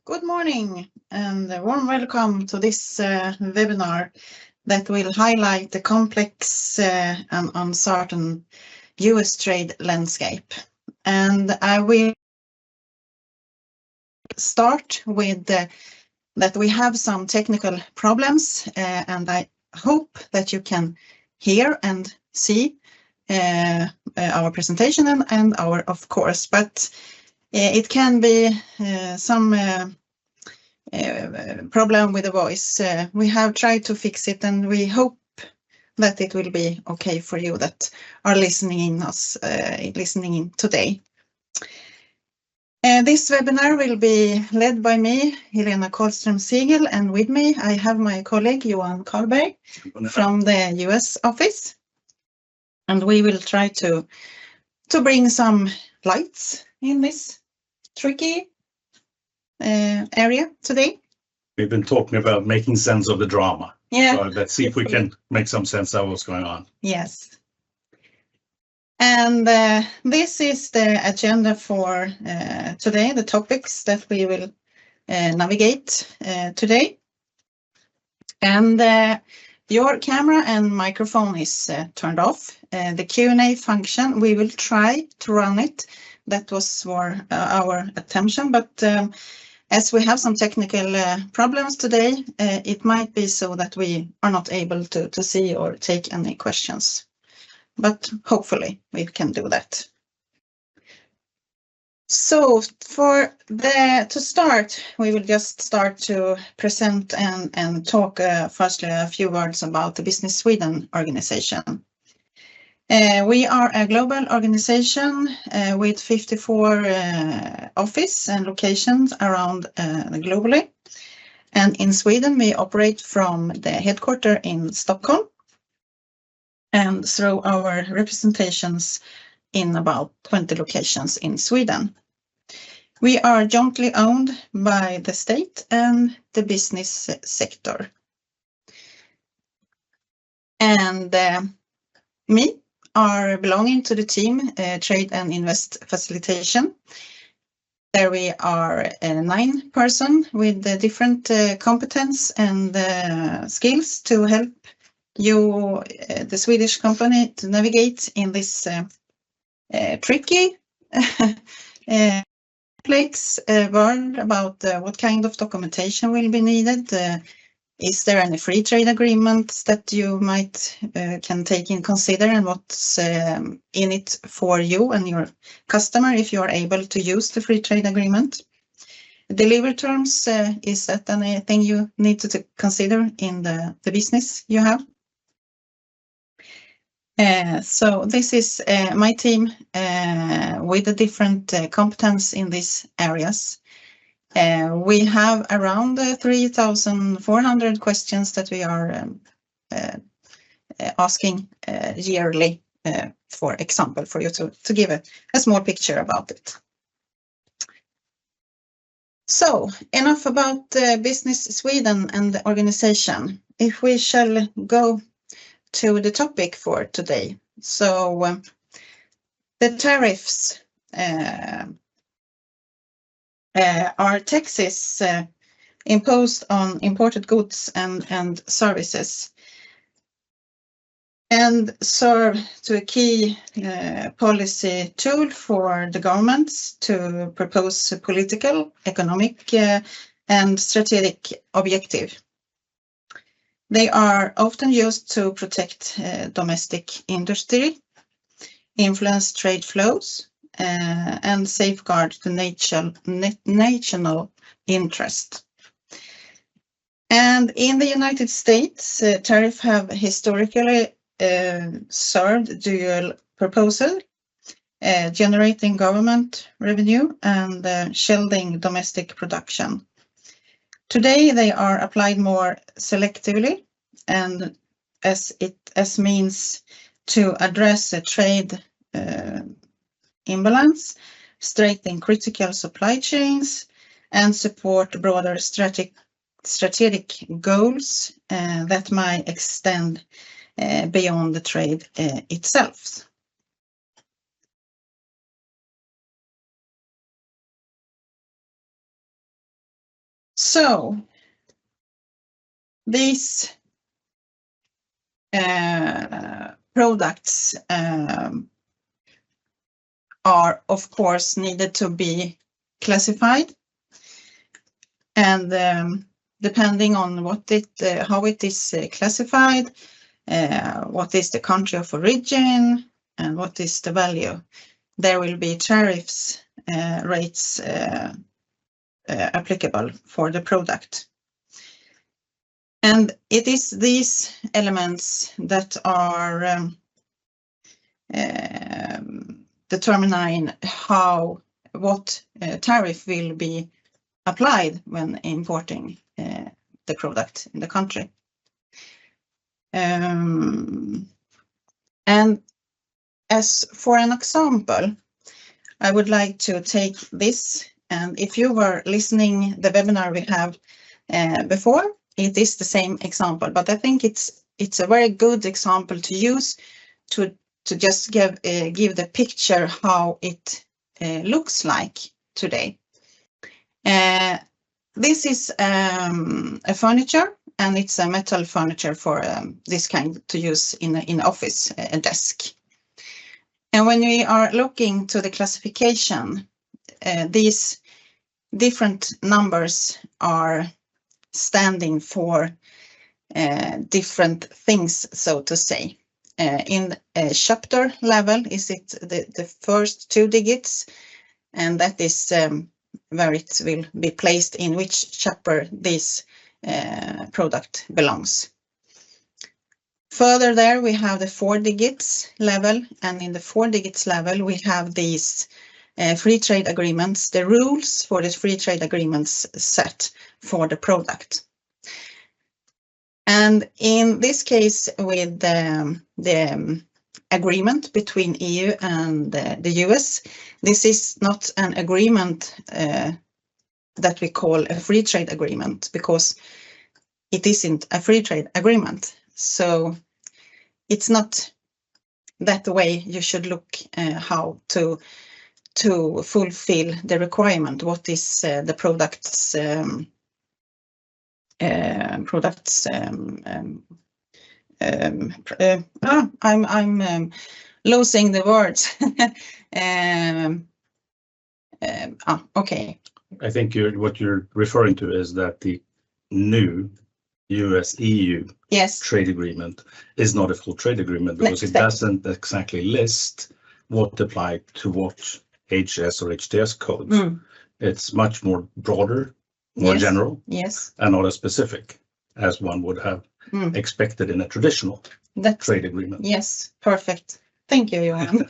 Good morning and a warm welcome to this webinar that will highlight the complex and uncertain US trade landscape. And I will start with that we have some technical problems and I hope that you can hear and see our presentation and our of course, but it can be some problem with the voice. We have tried to fix it and we hope that it will be okay for you that are listening in today. This webinar will be led by me, Helena Karlström-Siegel, and with me I have my colleague Johan Karlberg from the US office. And we will try to bring some lights in this tricky area today. We've been talking about making sense of the drama. Yeah. So let's see if we can make some sense of what's going on. Yes. And this is the agenda for today, the topics that we will navigate today. And your camera and microphone is turned off. The Q&A function, we will try to run it. That was for our attention, but as we have some technical problems today, it might be so that we are not able to see or take any questions, but hopefully we can do that. So to start, we will just start to present and talk firstly a few words about the Business Sweden organization. We are a global organization with 54 offices and locations around globally. And in Sweden, we operate from the headquarters in Stockholm and through our representations in about 20 locations in Sweden. We are jointly owned by the state and the business sector. And me are belonging to the team Trade and Invest Facilitation. There we are 9 persons with different competence and skills to help you, the Swedish company, to navigate in this tricky complex world about what kind of documentation will be needed. Is there any free trade agreements that you might can take in consider and what's in it for you and your customer if you are able to use the free trade agreement? Delivery terms, is that anything you need to consider in the business you have? So this is my team with the different competence in these areas. We have around 3,400 questions that we are asking yearly, for example, for you to give a small picture about it. So enough about Business Sweden and the organization. If we shall go to the topic for today. So the tariffs are taxes imposed on imported goods and services and serve to a key policy tool for the governments to propose a political, economic and strategic objective. They are often used to protect domestic industry, influence trade flows, and safeguard the national interest. And in the United States, tariffs have historically served dual purposes, generating government revenue and shielding domestic production. Today, they are applied more selectively and as means to address a trade imbalance, strengthen critical supply chains, and support broader strategic goals that might extend beyond the trade itself. So these products are of course needed to be classified, and depending on what how it is classified, what is the country of origin, and what is the value, there will be tariffs rates applicable for the product. And it is these elements that are determining what tariff will be applied when importing the product in the country. And as for an example, I would like to take this, and if you were listening the webinar we have before, it is the same example, but I think it's a very good example to use to just give the picture how it looks like today. This is a furniture, and it's a metal furniture for this kind to use in office, a desk. And when we are looking to the classification, these different numbers are standing for different things, so to say. In a chapter level, is it the first 2 digits, and that is where it will be placed in which chapter this product belongs. Further there we have the 4 digits level, and in the 4 digits level we have these free trade agreements, the rules for the free trade agreements set for the product. And in this case, with the agreement between EU and the US, this is not an agreement that we call a free trade agreement, because it isn't a free trade agreement. So it's not that way you should look how to fulfill the requirement. What is the product's I'm losing the words. Okay. I think what you're referring to is that the new US-EU trade agreement is not a full trade agreement, because it doesn't exactly list what applied to what HS or HTS codes. It's much more broader, more general, and not as specific as one would have expected in a traditional trade agreement. Yes, perfect. Thank you, Johan.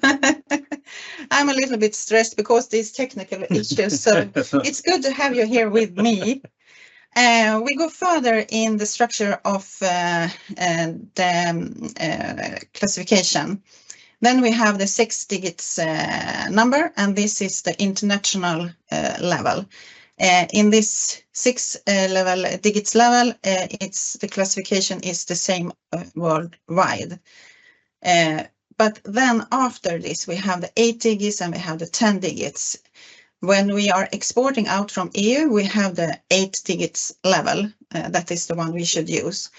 I'm a little bit stressed because these technical issues, so it's good to have you here with me. We go further in the structure of the classification. Then we have the 6 digits number, and this is the international level. In this 6 digits level, the classification is the same worldwide. But then after this, we have the 8 digits and we have the 10 digits. When we are exporting out from EU, we have the 8 digits level. That is the one we should use.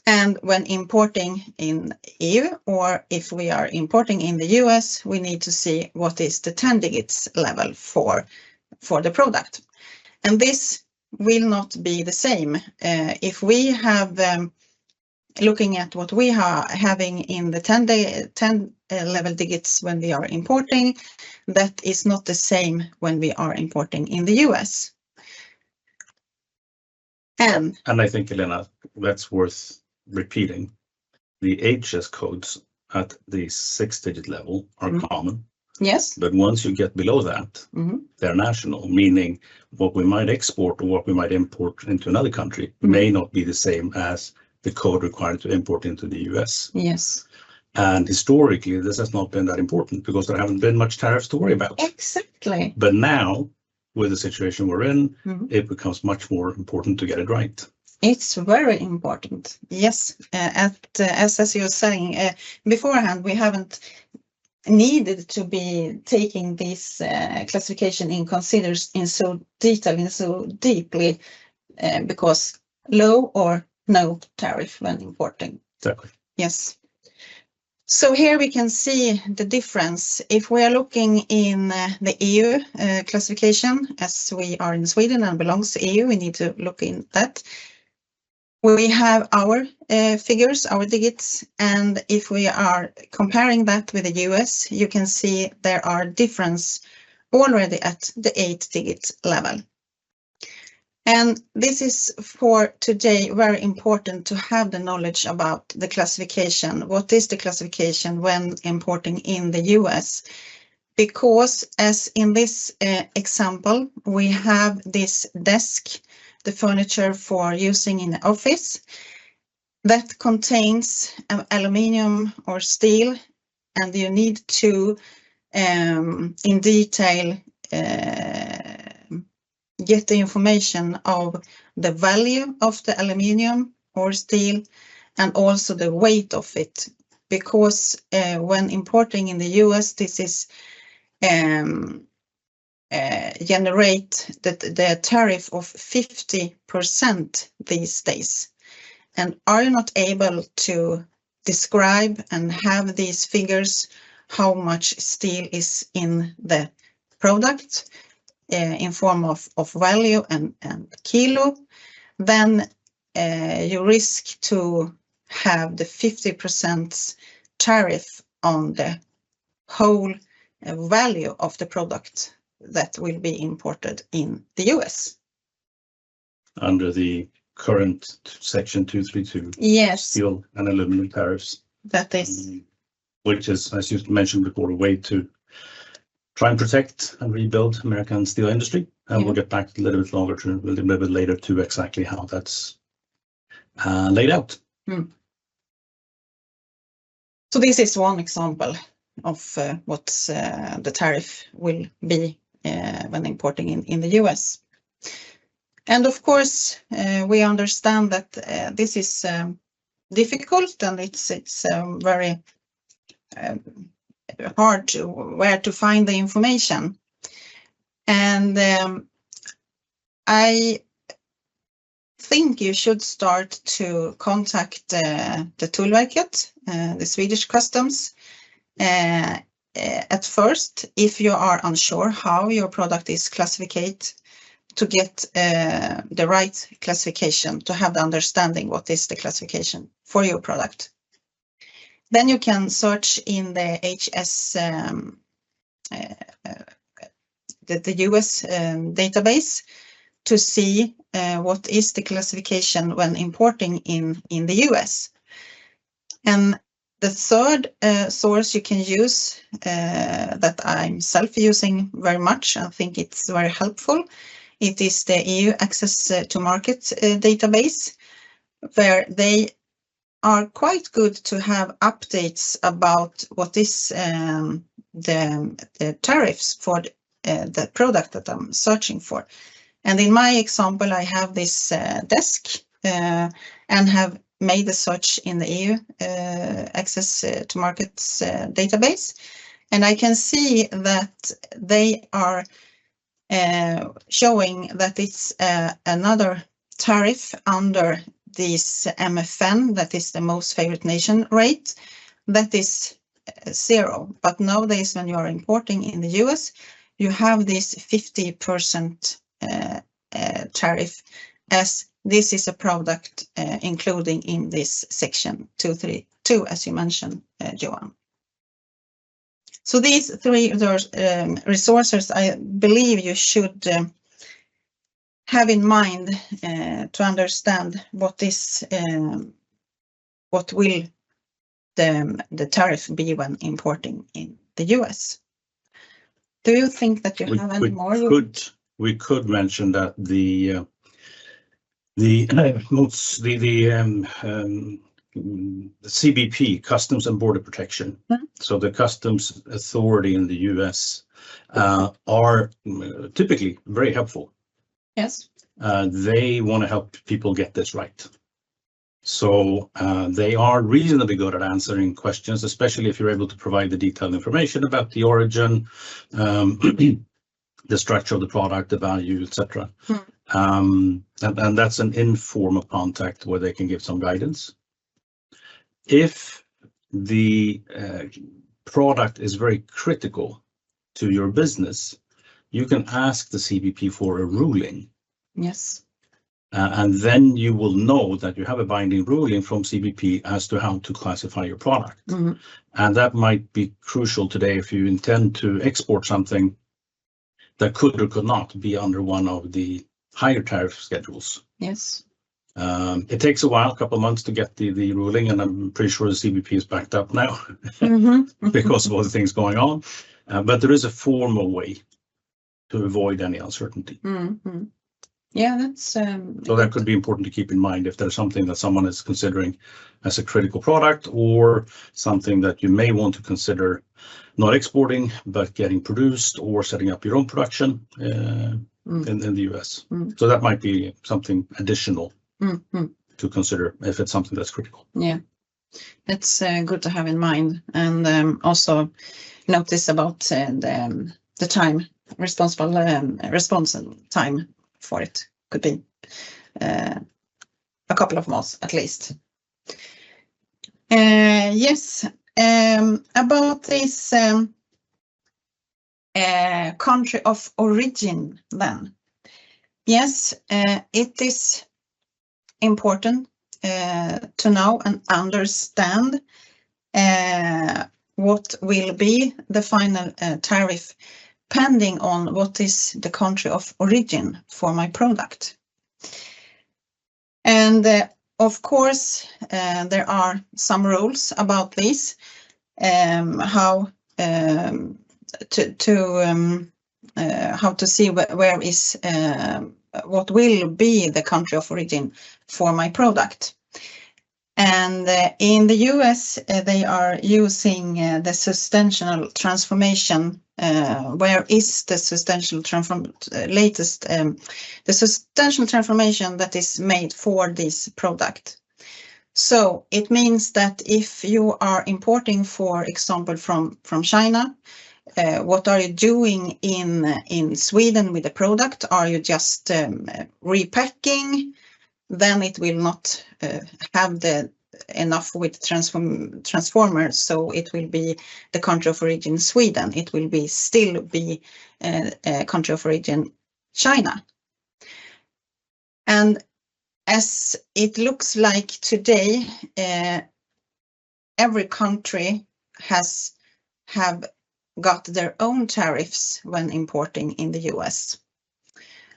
And when importing in EU, or if we are importing in the US, we need to see what is the 10 digits level for the product. And this will not be the same. If we have, looking at what we are having in the 10 level digits when we are importing, that is not the same when we are importing in the US. And I think, Elena, that's worth repeating. The HS codes at the 6-digit level are common. Yes. But once you get below that, they're national, meaning what we might export or what we might import into another country may not be the same as the code required to import into the US. Yes. And historically, this has not been that important because there haven't been much tariffs to worry about. Exactly. But now, with the situation we're in, it becomes much more important to get it right. It's very important. Yes. As you were saying beforehand, we haven't needed to be taking this classification in consideration in so detail and so deeply because low or no tariff when importing. Exactly. Yes. So here we can see the difference. If we are looking in the EU classification, as we are in Sweden and belongs to EU, we need to look in that. We have our figures, our digits, and if we are comparing that with the US, you can see there are difference already at the 8-digit level. And this is for today very important to have the knowledge about the classification. What is the classification when importing in the US? Because as in this example, we have this desk, the furniture for using in the office, that contains aluminium or steel, and you need to in detail get the information of the value of the aluminium or steel and also the weight of it, because when importing in the US, this is generate the tariff of 50% these days. And are you not able to describe and have these figures, how much steel is in the product in form of value and kilo, then you risk to have the 50% tariff on the whole value of the product that will be imported in the US. Under the current Section 232, yes, steel and aluminum tariffs. That is. Which is, as you mentioned before, a way to try and protect and rebuild American steel industry. And we'll get back a little bit later to exactly how that's laid out. So this is one example of what the tariff will be when importing in the US. And of course, we understand that this is difficult, and it's very hard where to find the information. And I think you should start to contact the Tullverket, the Swedish customs, at first, if you are unsure how your product is classified, to get the right classification, to have the understanding what is the classification for your product. Then you can search in the HS, the US database, to see what is the classification when importing in the US. And the third source you can use that I'm self-using very much, I think it's very helpful. It is the EU Access to Market database, where they are quite good to have updates about what is the tariffs for the product that I'm searching for. And in my example, I have this desk and have made a search in the EU Access to Markets database. And I can see that they are showing that it's another tariff under this MFN, that is the most favorite nation rate, that is 0. But nowadays, when you are importing in the US, you have this 50% tariff, as this is a product including in this section 232, as you mentioned, Johan. So these three resources, I believe you should have in mind to understand what is what will the tariff be when importing in the US. Do you think that you have any more? We could mention that the CBP, Customs and Border Protection, so the customs authority in the US, are typically very helpful. Yes. They want to help people get this right. So they are reasonably good at answering questions, especially if you're able to provide the detailed information about the origin, the structure of the product, the value, etc. And that's an informal contact where they can give some guidance. If the product is very critical to your business, you can ask the CBP for a ruling. Yes. And then you will know that you have a binding ruling from CBP as to how to classify your product. And that might be crucial today if you intend to export something that could or could not be under one of the higher tariff schedules. Yes. It takes a while, a couple of months to get the ruling, and I'm pretty sure the CBP is backed up now because of all the things going on. But there is a formal way to avoid any uncertainty. Yeah, that's so that could be important to keep in mind if there's something that someone is considering as a critical product, or something that you may want to consider not exporting but getting produced, or setting up your own production in the US. So that might be something additional to consider if it's something that's critical. Yeah, it's good to have in mind, and also notice about the time, responsible response time for it could be a couple of months at least. Yes, about this country of origin then. Yes, it is important to know and understand what will be the final tariff, depending on what is the country of origin for my product. And of course, there are some rules about this, how to see where is what will be the country of origin for my product. And in the US, they are using the substantial transformation. Where is the substantial the substantial transformation that is made for this product? So it means that if you are importing, for example, from China, what are you doing in Sweden with the product? Are you just repacking? Then it will not have enough with transformers, so it will be the country of origin Sweden. It will still be a country of origin China. And as it looks like today, every country have got their own tariffs when importing in the US.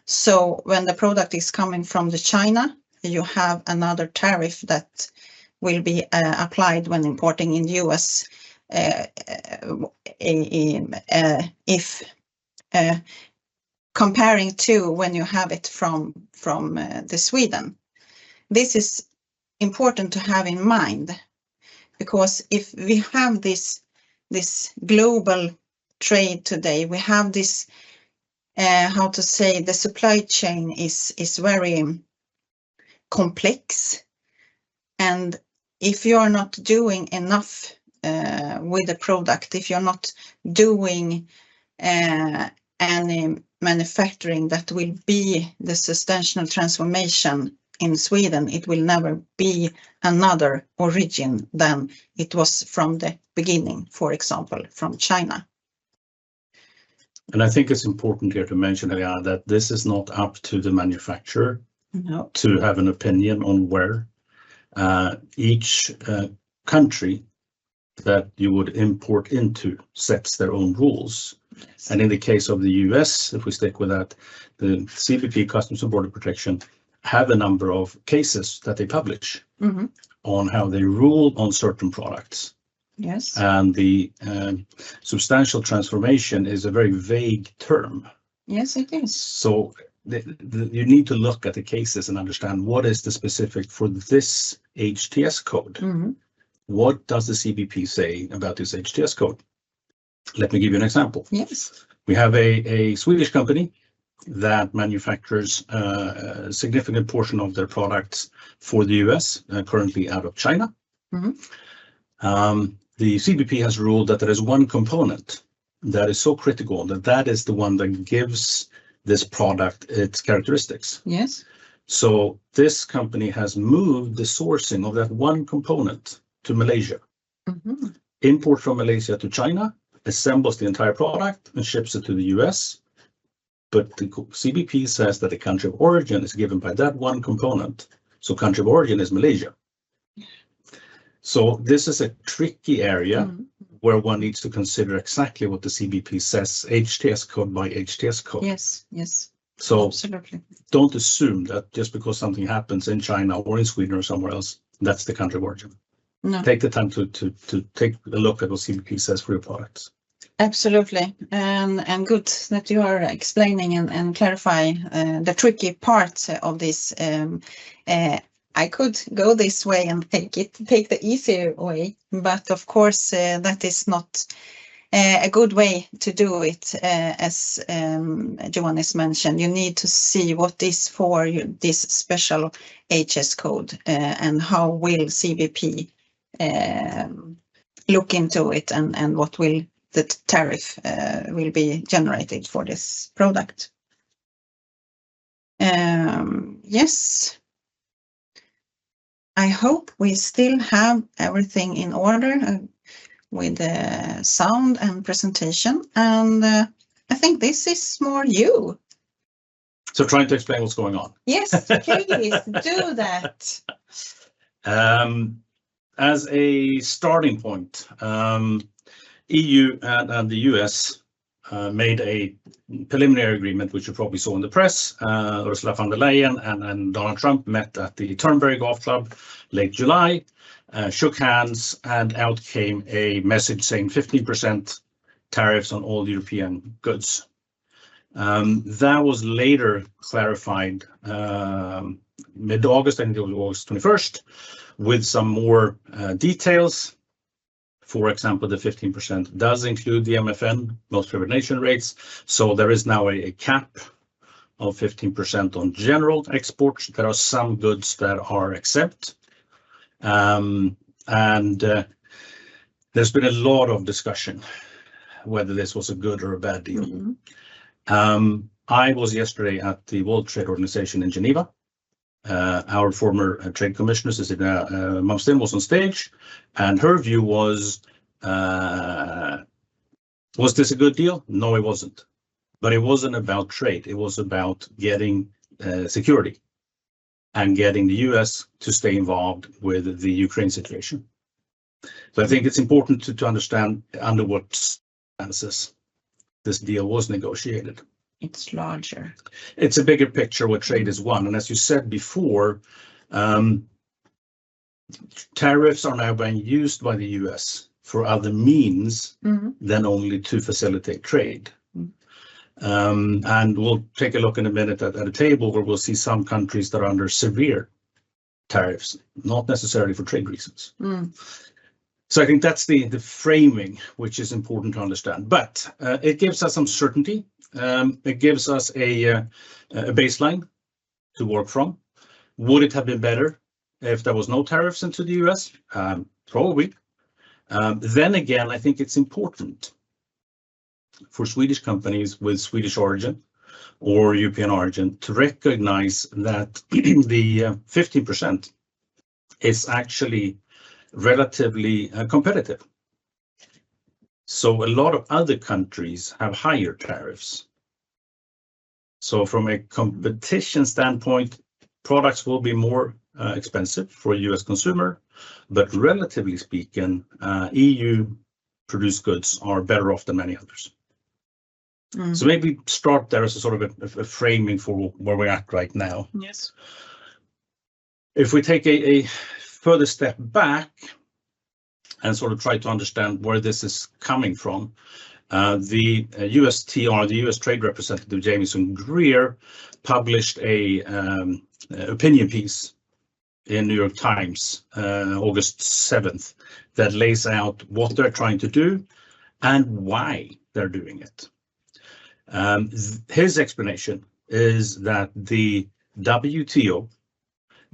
So when the product is coming from the China, you have another tariff that will be applied when importing in the US if comparing to when you have it from the Sweden. This is important to have in mind, because if we have this global trade today, we have this how to say, the supply chain is very complex, and if you are not doing enough with the product, if you're not doing any manufacturing that will be the substantial transformation in Sweden, it will never be another origin than it was from the beginning, for example, from China. And I think it's important here to mention, Helena, that this is not up to the manufacturer to have an opinion on where. Each country that you would import into sets their own rules. Yes. And in the case of the US, if we stick with that, the CBP, Customs and Border Protection, have a number of cases that they publish on how they rule on certain products. Yes. And the substantial transformation is a very vague term. Yes, it is. So you need to look at the cases and understand what is the specific for this HTS code. What does the CBP say about this HTS code? Let me give you an example. Yes. We have a Swedish company that manufactures a significant portion of their products for the US, currently out of China. The CBP has ruled that there is one component that is so critical that is the one that gives this product its characteristics. Yes. So this company has moved the sourcing of that one component to Malaysia. Mm-hmm. Import from Malaysia to China, assembles the entire product and ships it to the US. But the CBP says that the country of origin is given by that one component. So country of origin is Malaysia. So this is a tricky area where one needs to consider exactly what the CBP says, HTS code by HTS code. Yes, yes. So absolutely. Don't assume that just because something happens in China or in Sweden or somewhere else, that's the country of origin. No. Take the time to take a look at what CBP says for your products. Absolutely, and good that you are explaining and clarifying the tricky part of this. I could go this way and take the easier way, but of course that is not a good way to do it. As Johannes mentioned, you need to see what is for this special HS code and how will CBP look into it, and what will the tariff will be generated for this product. Yes, I hope we still have everything in order with the sound and presentation, and I think this is more you. So trying to explain what's going on. Yes, please do that. As a starting point, EU and the US made a preliminary agreement, which you probably saw in the press. Ursula von der Leyen and Donald Trump met at the Turnberry Golf Club late July, shook hands, and out came a message saying 15% tariffs on all European goods. That was later clarified mid-August, I think it was August 21st, with some more details. For example, the 15% does include the MFN, most favored nation rates. So there is now a cap of 15% on general exports. There are some goods that are exempt. And there's been a lot of discussion whether this was a good or a bad deal. Mm-hmm. I was yesterday at the World Trade Organization in Geneva. Our former trade commissioner, Cecilia Malmsten, was on stage, and her view was this a good deal? No, it wasn't. But it wasn't about trade. It was about getting security and getting the US to stay involved with the Ukraine situation. So I think it's important to understand under what circumstances this deal was negotiated. It's larger. It's a bigger picture what trade is one. And as you said before, tariffs are now being used by the US for other means than only to facilitate trade. And we'll take a look in a minute at a table where we'll see some countries that are under severe tariffs, not necessarily for trade reasons. So I think that's the framing, which is important to understand. But it gives us some certainty. It gives us a baseline to work from. Would it have been better if there was no tariffs into the US? Probably. Then again, I think it's important for Swedish companies with Swedish origin or European origin to recognize that the 15% is actually relatively competitive. So a lot of other countries have higher tariffs. So from a competition standpoint, products will be more expensive for a US consumer, but relatively speaking, EU produced goods are better off than many others. So maybe start there as a sort of a framing for where we're at right now. Yes. If we take a further step back and sort of try to understand where this is coming from, the USTR, the US Trade Representative Jameson Greer, published a opinion piece in New York Times, August 7th, that lays out what they're trying to do and why they're doing it. His explanation is that the WTO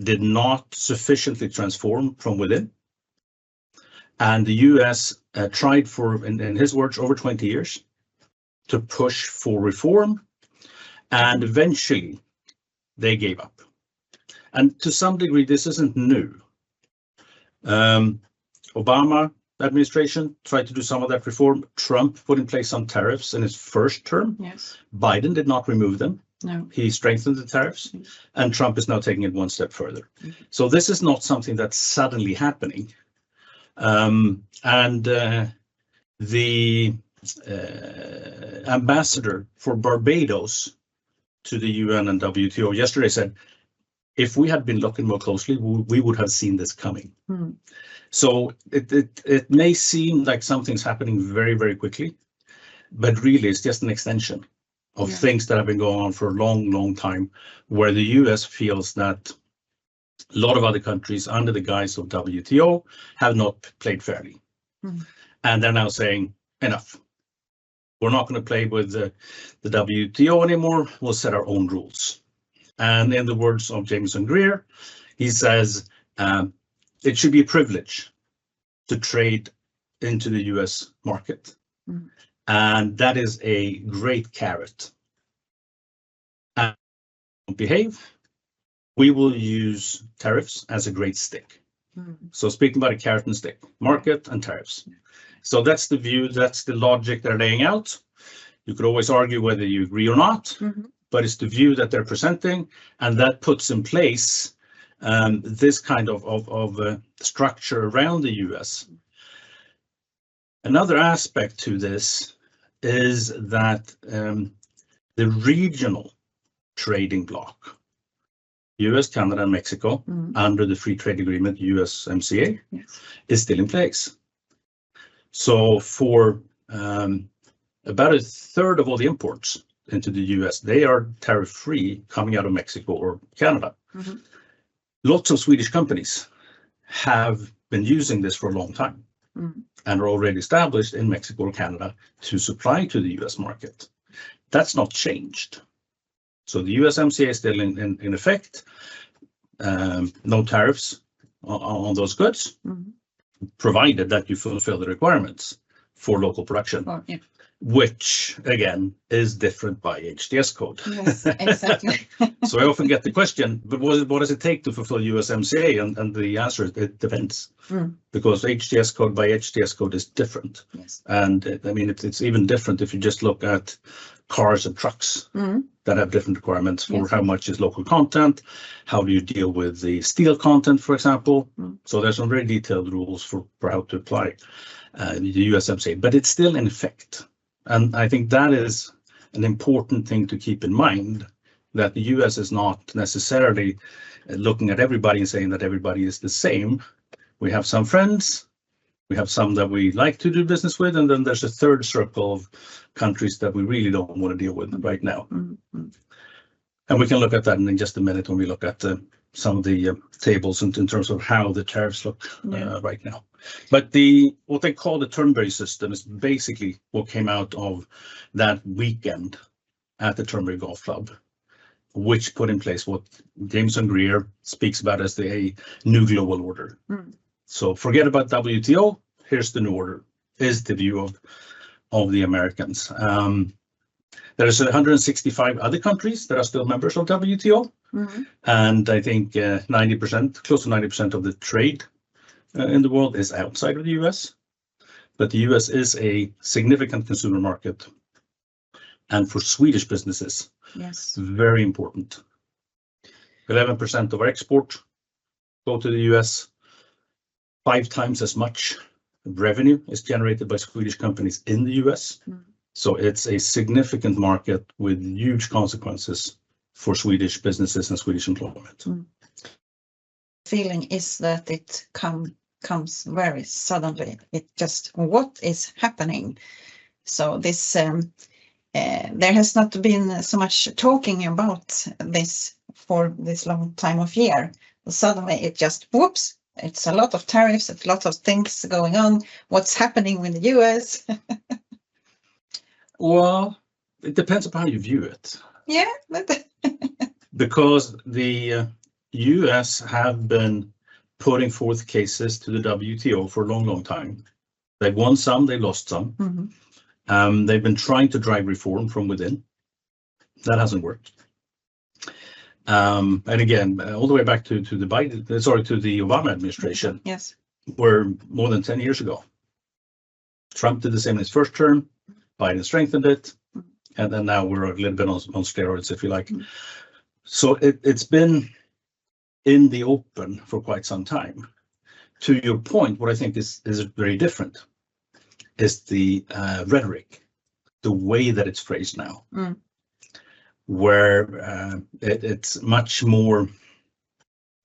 did not sufficiently transform from within, and the US tried for, in his words, over 20 years to push for reform, and eventually they gave up. And to some degree, this isn't new. Obama administration tried to do some of that reform. Trump put in place some tariffs in his first term. Yes. Biden did not remove them. No. He strengthened the tariffs, and Trump is now taking it one step further. So this is not something that's suddenly happening. The ambassador for Barbados to the UN and WTO yesterday said, if we had been looking more closely, we would have seen this coming. So it may seem like something's happening very, very quickly, but really it's just an extension of things that have been going on for a long, long time, where the US feels that a lot of other countries under the guise of WTO have not played fairly. And they're now saying, enough. We're not going to play with the WTO anymore. We'll set our own rules. And in the words of Jameson Greer, he says, it should be a privilege to trade into the US market. And that is a great carrot. And behave, we will use tariffs as a great stick. So speaking about a carrot and stick, market and tariffs. So that's the view, that's the logic they're laying out. You could always argue whether you agree or not, but it's the view that they're presenting, and that puts in place this kind of structure around the US. Another aspect to this is that the regional trading bloc, US, Canada, and Mexico, under the free trade agreement, USMCA, is still in place. So for about a third of all the imports into the US, they are tariff-free coming out of Mexico or Canada. Lots of Swedish companies have been using this for a long time and are already established in Mexico or Canada to supply to the US market. That's not changed. So the USMCA is still in effect. No tariffs on those goods, provided that you fulfill the requirements for local production, which again is different by HTS code. Yes, exactly. So I often get the question, but what does it take to fulfill USMCA? And the answer is it depends, because HTS code by HTS code is different. And I mean, it's even different if you just look at cars and trucks that have different requirements for how much is local content, how do you deal with the steel content, for example. So there's some very detailed rules for how to apply the USMCA, but it's still in effect. And I think that is an important thing to keep in mind, that the US is not necessarily looking at everybody and saying that everybody is the same. We have some friends, we have some that we like to do business with, and then there's a third circle of countries that we really don't want to deal with right now. And we can look at that in just a minute when we look at some of the tables in terms of how the tariffs look right now. But what they call the Turnberry system is basically what came out of that weekend at the Turnberry Golf Club, which put in place what Jameson Greer speaks about as the new global order. So forget about WTO, here's the new order, is the view of the Americans. There's 165 other countries that are still members of WTO, and I think 90%, close to 90% of the trade in the world is outside of the US. But the US is a significant consumer market, and for Swedish businesses, very important. 11% of our export go to the US. 5 times as much revenue is generated by Swedish companies in the US. So it's a significant market with huge consequences for Swedish businesses and Swedish employment. Feeling is that it comes very suddenly. It just, what is happening? So this, there has not been so much talking about this for this long time of year. Suddenly it just, whoops. It's a lot of tariffs, it's a lot of things going on. What's happening with the US? Well, it depends upon how you view it. Yeah. Because the US have been putting forth cases to the WTO for a long, long time. They won some, they lost some. They've been trying to drive reform from within. That hasn't worked. And again, all the way back to the Obama administration, yes, were more than 10 years ago. Trump did the same in his first term. Biden strengthened it, and then now we're a little bit on steroids, if you like. So it's been in the open for quite some time. To your point, what I think is very different is the rhetoric, the way that it's phrased now, where it's much more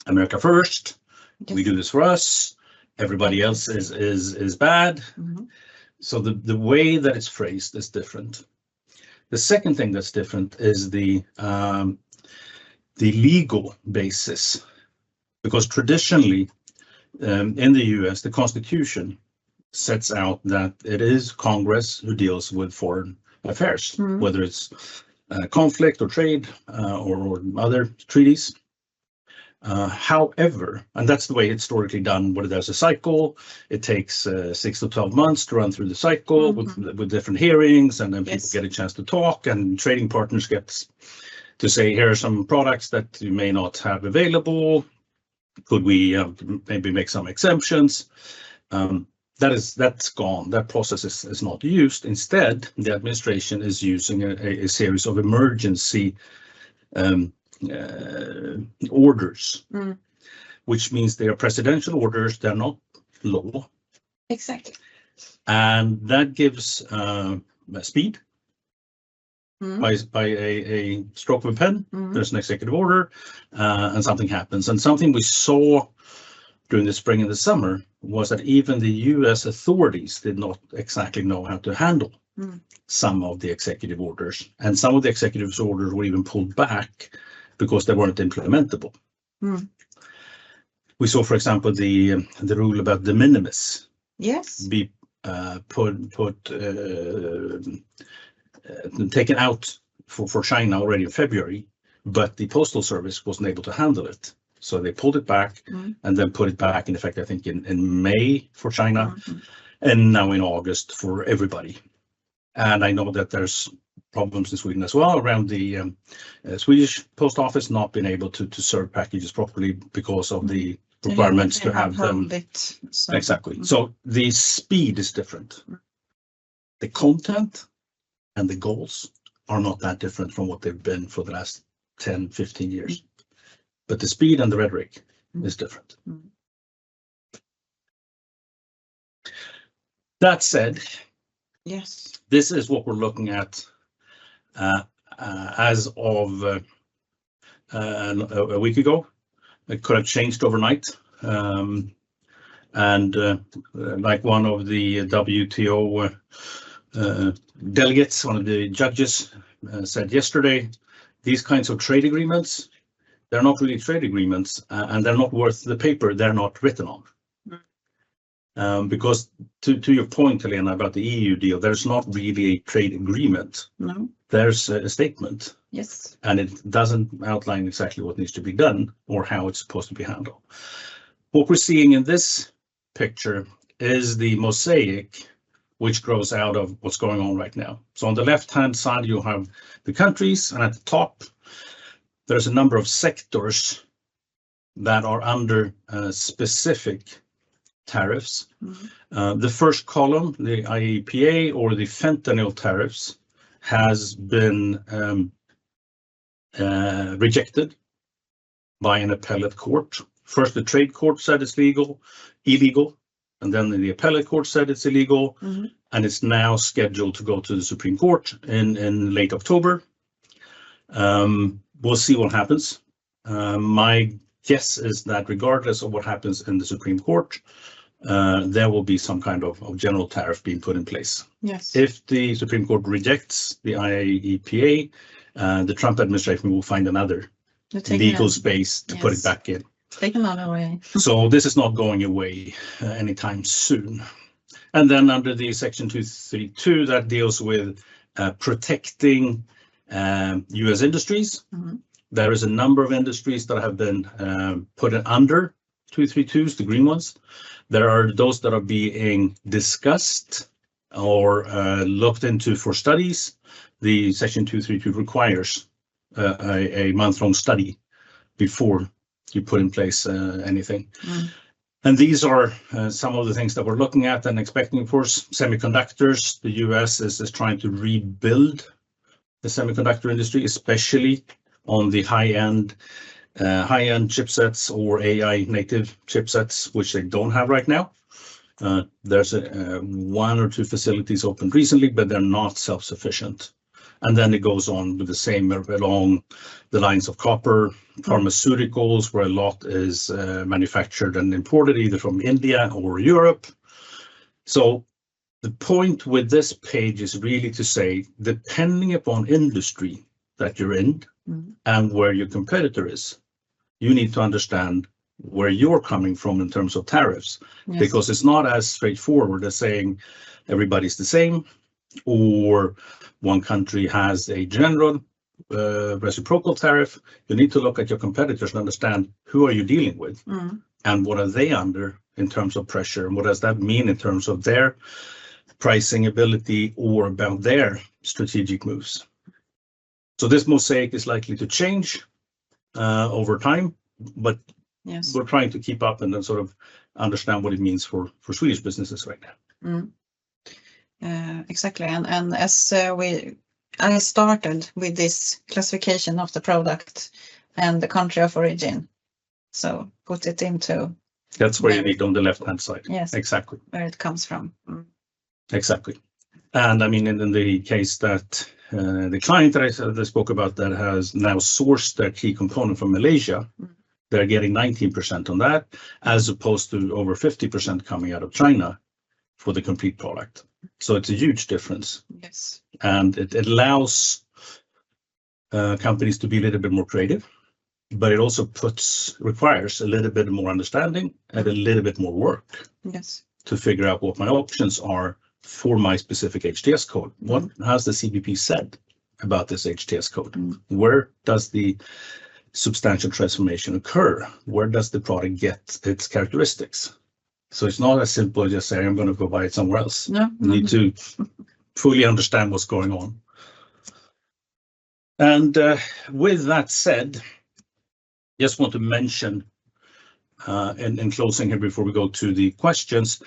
America first. Yes. We do this for us. Everybody else is bad. So the way that it's phrased is different. The second thing that's different is the legal basis, because traditionally in the US, the Constitution sets out that it is Congress who deals with foreign affairs, whether it's conflict or trade or other treaties. However, and that's the way it's historically done, where there's a cycle, it takes 6 to 12 months to run through the cycle with different hearings, and then people get a chance to talk, and trading partners get to say, here are some products that you may not have available. Could we maybe make some exemptions? That's gone. That process is not used. Instead, the administration is using a series of emergency orders, which means they are presidential orders. They're not law. Exactly. And that gives speed. By a stroke of a pen, there's an executive order, and something happens. And something we saw during the spring and the summer was that even the US authorities did not exactly know how to handle some of the executive orders. And some of the executive orders were even pulled back because they weren't implementable. We saw, for example, the rule about de minimis be taken out for China already in February, but the Postal Service wasn't able to handle it. So they pulled it back and then put it back in effect, I think, in May for China, and now in August for everybody. And I know that there's problems in Sweden as well around the Swedish post office not being able to serve packages properly because of the requirements to have them. Exactly. So the speed is different. The content and the goals are not that different from what they've been for the last 10, 15 years. But the speed and the rhetoric is different. That said, this is what we're looking at as of a week ago. It could have changed overnight. And like one of the WTO delegates, one of the judges said yesterday, these kinds of trade agreements, they're not really trade agreements, and they're not worth the paper they're not written on. Because to your point, Helena, about the EU deal, there's not really a trade agreement. No. There's a statement. Yes. And it doesn't outline exactly what needs to be done or how it's supposed to be handled. What we're seeing in this picture is the mosaic which grows out of what's going on right now. So on the left-hand side, you have the countries, and at the top, there's a number of sectors that are under specific tariffs. The first column, the IEEPA or the fentanyl tariffs, has been rejected by an appellate court. First, the trade court said it's illegal, and then the appellate court said it's illegal, and it's now scheduled to go to the Supreme Court in late October. We'll see what happens. My guess is that regardless of what happens in the Supreme Court, there will be some kind of general tariff being put in place. Yes. If the Supreme Court rejects the IEEPA, the Trump administration will find another legal space to put it back in. Take another way. So this is not going away anytime soon. And then under the Section 232, that deals with protecting US industries. There is a number of industries that have been put under 232s, the green ones. There are those that are being discussed or looked into for studies, the Section 232 requires a month-long study before you put in place anything. And these are some of the things that we're looking at and expecting. Of course, semiconductors. The US is trying to rebuild the semiconductor industry, especially on the high-end chipsets or AI native chipsets, which they don't have right now. There's one or two facilities opened recently, but they're not self-sufficient. And then it goes on with the same along the lines of copper, pharmaceuticals, where a lot is manufactured and imported either from India or Europe. So the point with this page is really to say, depending upon industry that you're in and where your competitor is, you need to understand where you're coming from in terms of tariffs, because it's not as straightforward as saying everybody's the same, or one country has a general reciprocal tariff. You need to look at your competitors and understand who are you dealing with and what are they under in terms of pressure, and what does that mean in terms of their pricing ability or about their strategic moves. So this mosaic is likely to change over time, but we're trying to keep up and then sort of understand what it means for Swedish businesses right now. Exactly, and as I started with this classification of the product and the country of origin, so put it into. That's where you need on the left-hand side. Yes, exactly. Where it comes from. Exactly, and I mean in the case that the client that I spoke about that has now sourced their key component from Malaysia, they're getting 19% on that, as opposed to over 50% coming out of China for the complete product. So it's a huge difference. Yes. And it allows companies to be a little bit more creative, but it also requires a little bit more understanding and a little bit more work. Yes. To figure out what my options are for my specific HTS code. What has the CBP said about this HTS code? Where does the substantial transformation occur? Where does the product get its characteristics? So it's not as simple as just saying, I'm going to go buy it somewhere else. No. You need to fully understand what's going on. And with that said, just want to mention in closing here before we go to the questions,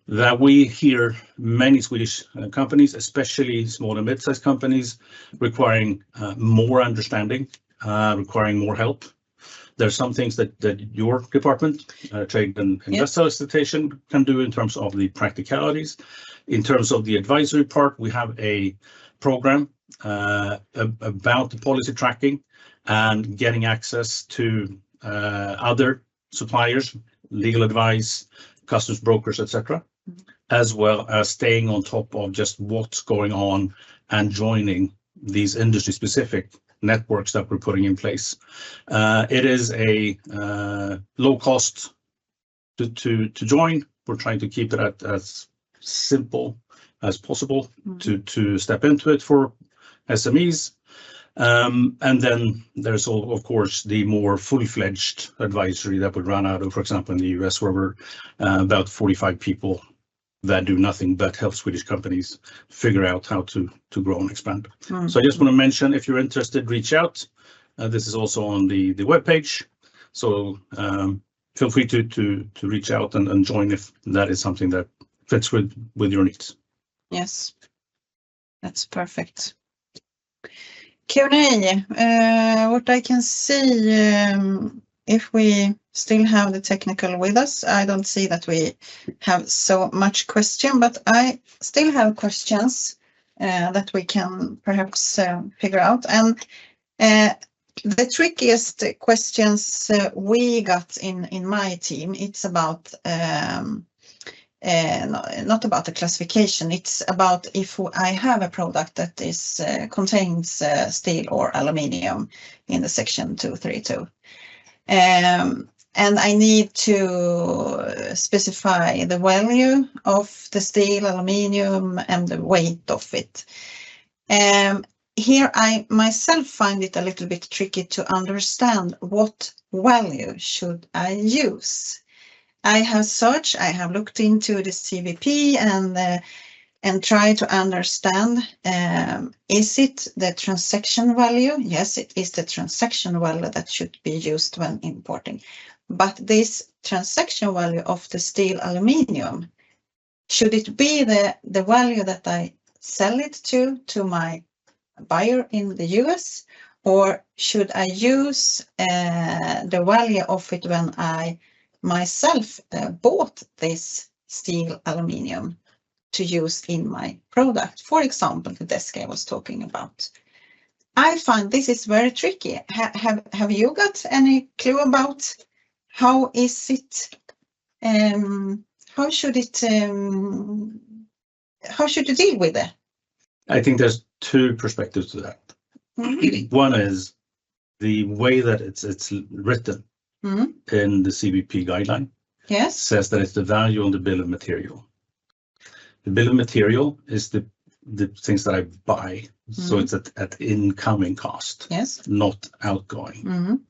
that we hear many Swedish companies, especially small and mid-sized companies, requiring more understanding, requiring more help. There's some things that your department, Trade and Industrial Solicitation, can do in terms of the practicalities. In terms of the advisory part, we have a program about the policy tracking and getting access to other suppliers, legal advice, customs brokers, etc., as well as staying on top of just what's going on and joining these industry-specific networks that we're putting in place. It is a low cost to join. We're trying to keep it as simple as possible to step into it for SMEs. And then there's, of course, the more fully-fledged advisory that would run out of, for example, in the US, where we're about 45 people that do nothing but help Swedish companies figure out how to grow and expand. So I just want to mention, if you're interested, reach out. This is also on the webpage. So feel free to reach out and join if that is something that fits with your needs. Yes, that's perfect. Q&A, what I can see, if we still have the technical with us, I don't see that we have so much question, but I still have questions that we can perhaps figure out. And the trickiest questions we got in my team, it's about not about the classification, it's about if I have a product that is contains steel or aluminium in the section 232. And I need to specify the value of the steel, aluminium, and the weight of it. Here I myself find it a little bit tricky to understand what value should I use. I have searched, I have looked into the CBP, and and try to understand, is it the transaction value? Yes, it is the transaction value that should be used when importing. But this transaction value of the steel aluminium, should it be the value that I sell it to my buyer in the US, or should I use the value of it when I myself bought this steel aluminium to use in my product? For example, the desk I was talking about. I find this is very tricky. Have you got any clue about how is it? How should you deal with it? I think there's two perspectives to that. Mm-hmm. One is the way that it's written in the CBP guideline. Yes. Says that it's the value on the bill of material. The bill of material is the things that I buy, so it's at incoming cost. Yes. Not outgoing.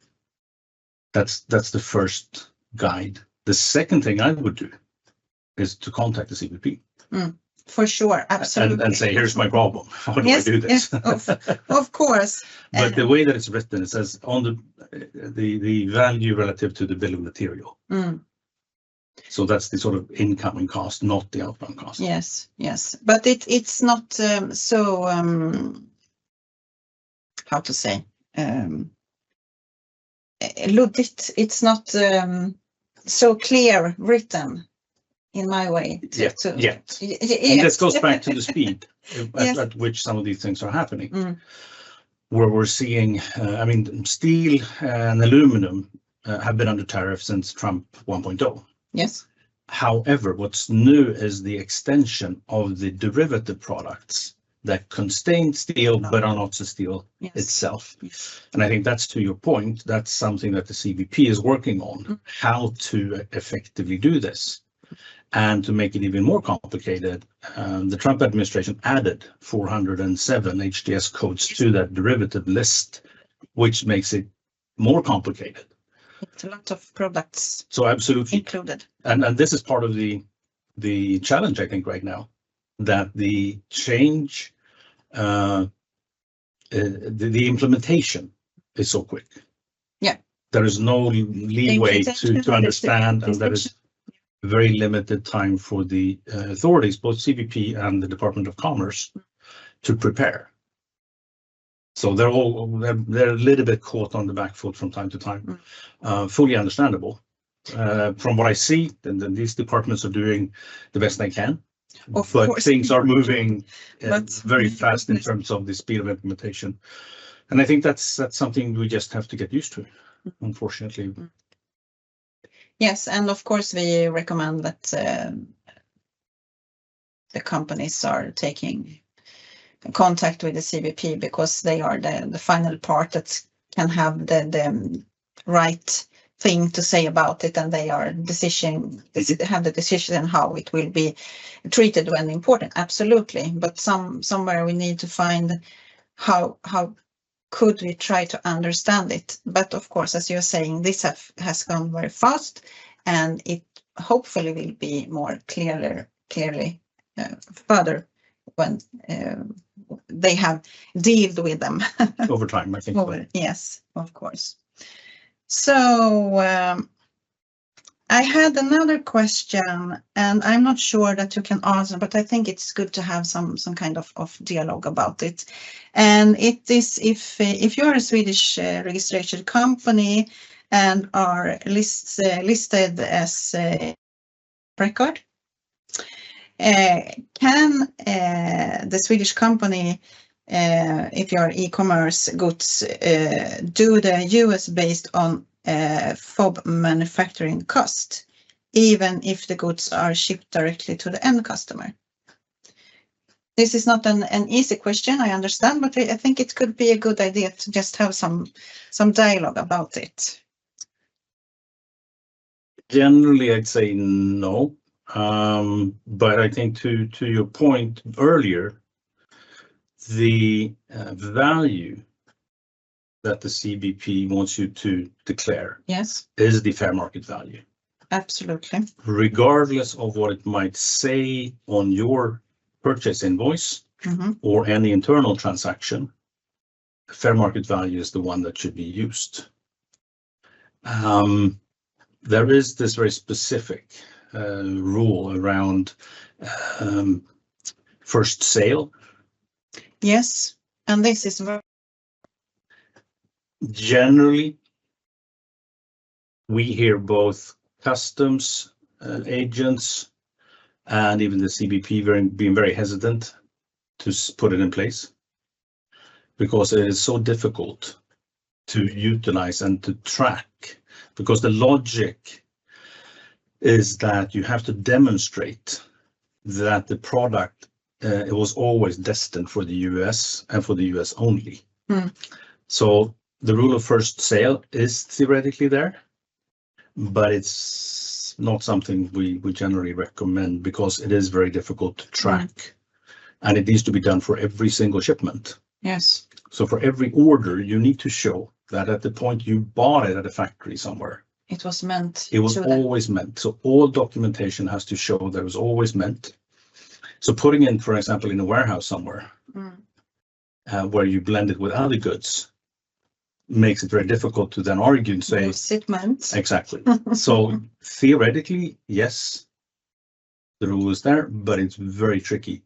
That's the first guide. The second thing I would do is to contact the CBP. For sure, absolutely. And say, here's my problem. How do I do this? Yes, of course. But the way that it's written, it says on the value relative to the bill of material. So that's the sort of incoming cost, not the outbound cost. Yes. But it's not so, how to say, it's not so clear written. In my way. Yet. And this goes back to the speed at which some of these things are happening. Where we're seeing, steel and aluminum have been under tariff since Trump 1.0. Yes. However, what's new is the extension of the derivative products that contain steel but are not the steel itself. Yes. And I think that's, to your point, that's something that the CBP is working on, how to effectively do this. And to make it even more complicated, the Trump administration added 407 HTS codes to that derivative list, which makes it more complicated. It's a lot of products. So absolutely included. And this is part of the challenge, I think, right now, that the change, the implementation is so quick. Yeah. There is no leeway to understand, and there is very limited time for the authorities, both CBP and the Department of Commerce, to prepare. So they're a little bit caught on the back foot from time to time. Fully understandable. From what I see, then these departments are doing the best they can. But things are moving very fast in terms of the speed of implementation. And I think that's something we just have to get used to, unfortunately. Yes, and of course we recommend that the companies are taking contact with the CBP, because they are the final part that can have the right thing to say about it, and they are have the decision how it will be treated when important. Absolutely, but somewhere we need to find how could we try to understand it. But of course, as you're saying, this has gone very fast, and it hopefully will be more clearly further when they have dealt with them. Over time, I think. Yes, of course. So I had another question, and I'm not sure that you can answer, but I think it's good to have some kind of dialogue about it. And it is if you're a Swedish registered company and are listed as a record, can the Swedish company, if you're e-commerce goods, do the US based on FOB manufacturing cost, even if the goods are shipped directly to the end customer? This is not an easy question, I understand, but I think it could be a good idea to just have some dialogue about it. Generally, I'd say no. But I think to your point earlier, the value that the CBP wants you to declare is the fair market value. Absolutely. Regardless of what it might say on your purchase invoice or any internal transaction, fair market value is the one that should be used. There is this very specific rule around first sale. Yes, and this is generally we hear both customs agents and even the CBP being very hesitant to put it in place because it is so difficult to utilize and to track, because the logic is that you have to demonstrate that the product it was always destined for the US and for the US only. So the rule of first sale is theoretically there, but it's not something we generally recommend because it is very difficult to track and it needs to be done for every single shipment. Yes. So for every order, you need to show that at the point you bought it at a factory somewhere, it was meant. It was always meant. So all documentation has to show that it was always meant. So putting in, for example, in a warehouse somewhere where you blend it with other goods makes it very difficult to then argue and say it meant. Exactly. So theoretically, yes, the rule is there, but it's very tricky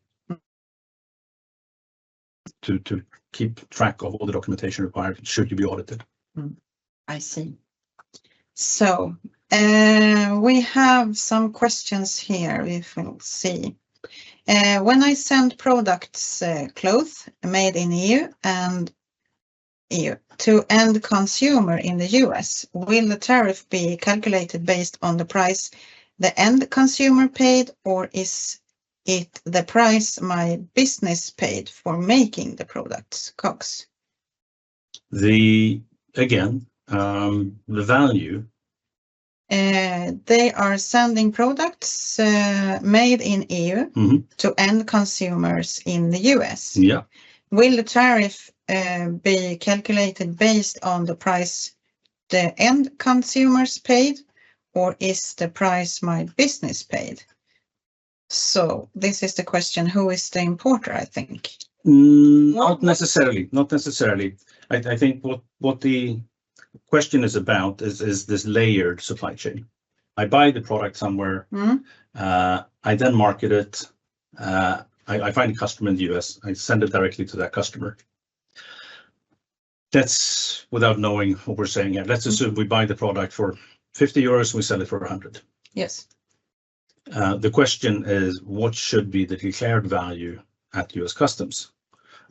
to keep track of all the documentation required should you be audited. I see. So we have some questions here. If we'll see. When I send products, clothes made in EU and EU to end consumer in the US, will the tariff be calculated based on the price the end consumer paid, or is it the price my business paid for making the products, COGS? The value. They are sending products made in EU to end consumers in the US. Yeah. Will the tariff be calculated based on the price the end consumers paid, or is the price my business paid? So this is the question, who is the importer, I think? Not necessarily. Not necessarily. I think what the question is about is this layered supply chain. I buy the product somewhere, I then market it, I find a customer in the US, I send it directly to that customer. That's without knowing what we're saying here. Let's assume we buy the product for 50 euros, we sell it for 100. Yes. The question is, what should be the declared value at US Customs?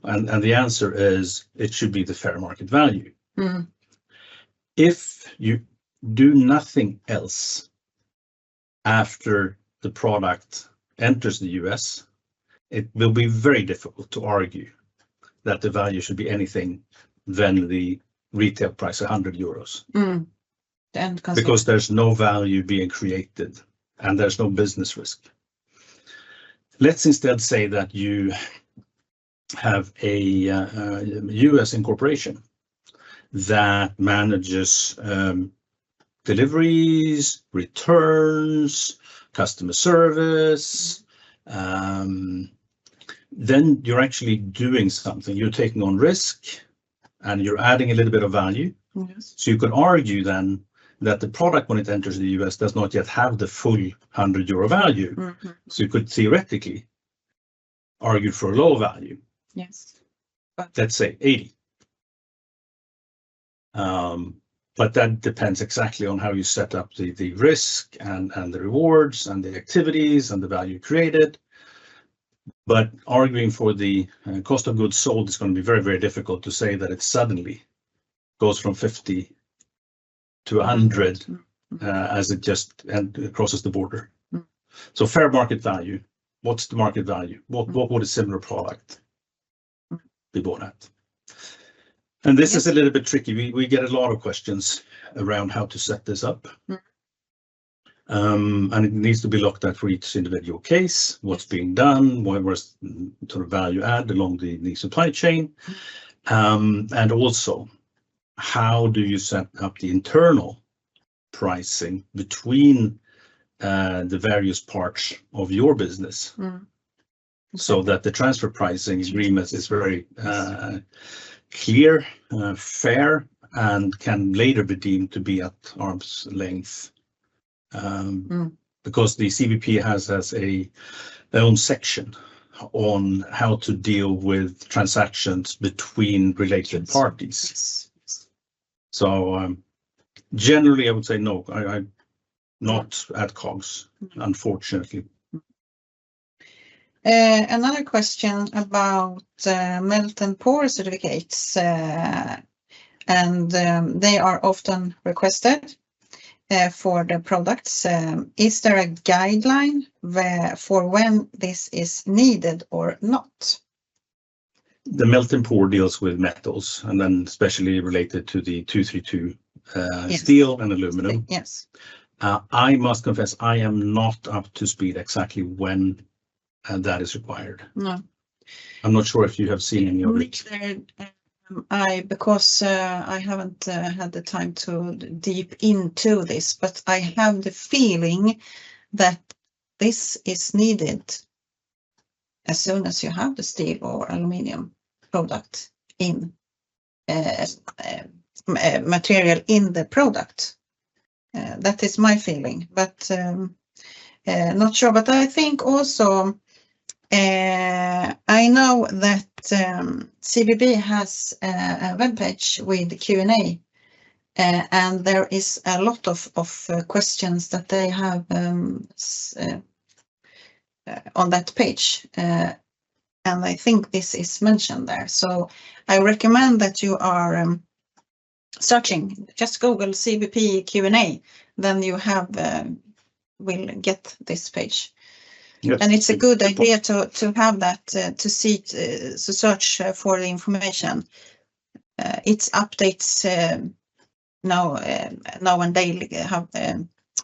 And the answer is, it should be the fair market value. If you do nothing else after the product enters the US, it will be very difficult to argue that the value should be anything than the retail price, 100 euros. Because there's no value being created and there's no business risk. Let's instead say that you have a US incorporation that manages deliveries, returns, customer service. Then you're actually doing something. You're taking on risk and you're adding a little bit of value. Yes. So you could argue then that the product, when it enters the US, does not yet have the full 100 euro value. So you could theoretically argue for a low value. Yes. Let's say 80. But that depends exactly on how you set up the risk and the rewards and the activities and the value created. But arguing for the cost of goods sold is going to be very, very difficult to say that it suddenly goes from 50 to 100 as it just crosses the border. So fair market value, what's the market value? What would a similar product be bought at? And this is a little bit tricky. We get a lot of questions around how to set this up. And it needs to be looked at for each individual case, what's being done, where's sort of value add along the supply chain. And also, how do you set up the internal pricing between the various parts of your business? so that the transfer pricing agreement is very clear, fair, and can later be deemed to be at arm's length. Because the CBP has their own section on how to deal with transactions between related parties. So generally, I would say no, I not at COGS, unfortunately. Another question about melt and pour certificates, and they are often requested for the products. Is there a guideline for when this is needed or not? The melt and pour deals with metals, and then especially related to the 232 steel and aluminum. Yes. I must confess, I am not up to speed exactly when that is required. No. I'm not sure if you have seen any of it. Because I haven't had the time to deep into this, but I have the feeling that this is needed as soon as you have the steel or aluminium product in material in the product. That is my feeling, but not sure. But I think also I know that CBB has a webpage with Q&A, and there is a lot of questions that they have on that page, and I think this is mentioned there. So I recommend that you are searching, just Google CBP Q&A, then you have will get this page. Yes, and it's a good idea to have that, to see, to search for the information. It updates now and daily, have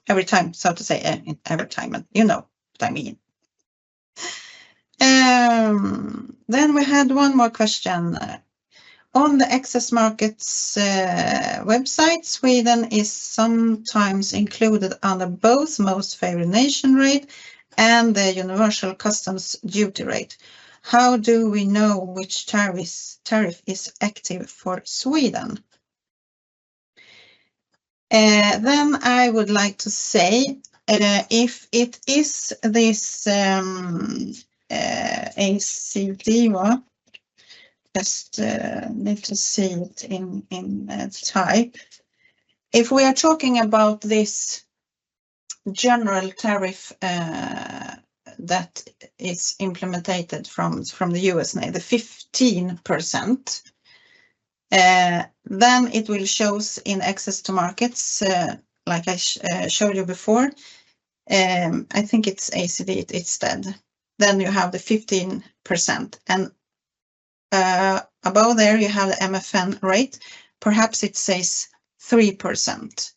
every time, so to say, every time, and you know what I mean. Then we had one more question. On the excess markets website, Sweden is sometimes included under both most favored nation rate and the universal customs duty rate. How do we know which tariff is active for Sweden? Then I would like to say, if it is this ACD, just need to see it in type. If we are talking about this general tariff that is implemented from the US, the 15%, then it will show in access to markets, like I showed you before. I think it's ACD instead. Then you have the 15%, and above there you have the MFN rate. Perhaps it says 3%.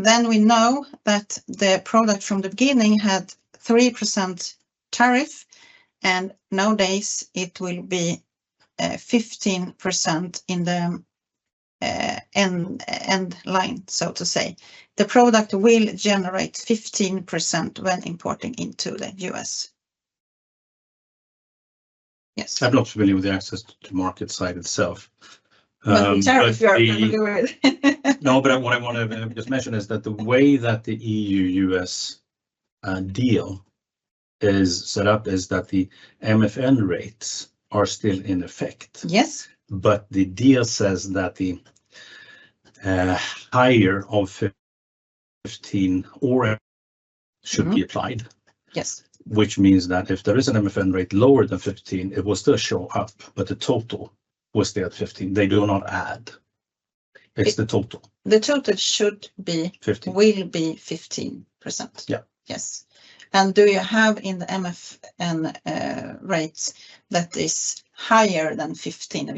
Then we know that the product from the beginning had 3% tariff, and nowadays it will be 15% in the end line, so to say. The product will generate 15% when importing into the US. Yes. I'm not familiar with the access to market side itself. But the tariff you are familiar with. No, but what I want to just mention is that the way that the EU-US deal is set up is that the MFN rates are still in effect. Yes. But the deal says that the higher of 15 or should be applied. Yes. Which means that if there is an MFN rate lower than 15, it will still show up, but the total will stay at 15. They do not add. It's the total. The total should be 15. Will be 15%. Yeah. Yes. And do you have in the MFN rates that is higher than 15?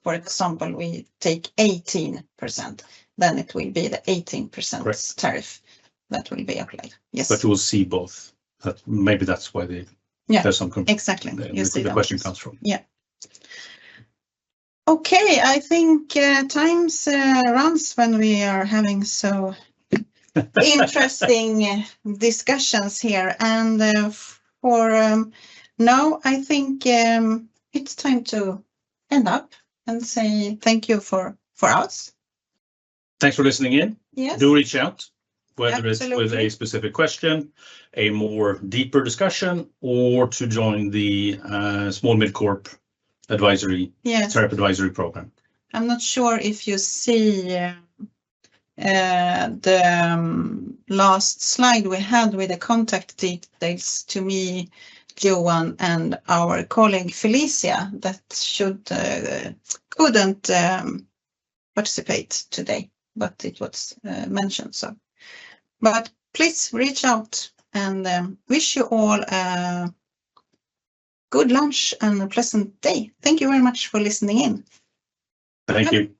For example, we take 18%, then it will be the 18% Correct. Tariff that will be applied. Yes. But you will see both. Maybe that's why there's some exactly. The question comes from. Yeah. Okay, I think times runs when we are having so interesting discussions here, and for now, I think it's time to end up and say thank you for us. Thanks for listening in. Yes. Do reach out, whether Absolutely. it's with a specific question, a more deeper discussion, or to join the small mid-corp advisory, tariff advisory program. I'm not sure if you see the last slide we had with the contact details to me, Johan, and our colleague Felicia that couldn't participate today, but it was mentioned. So, but please reach out, and wish you all a good lunch and a pleasant day. Thank you very much for listening in. Thank you.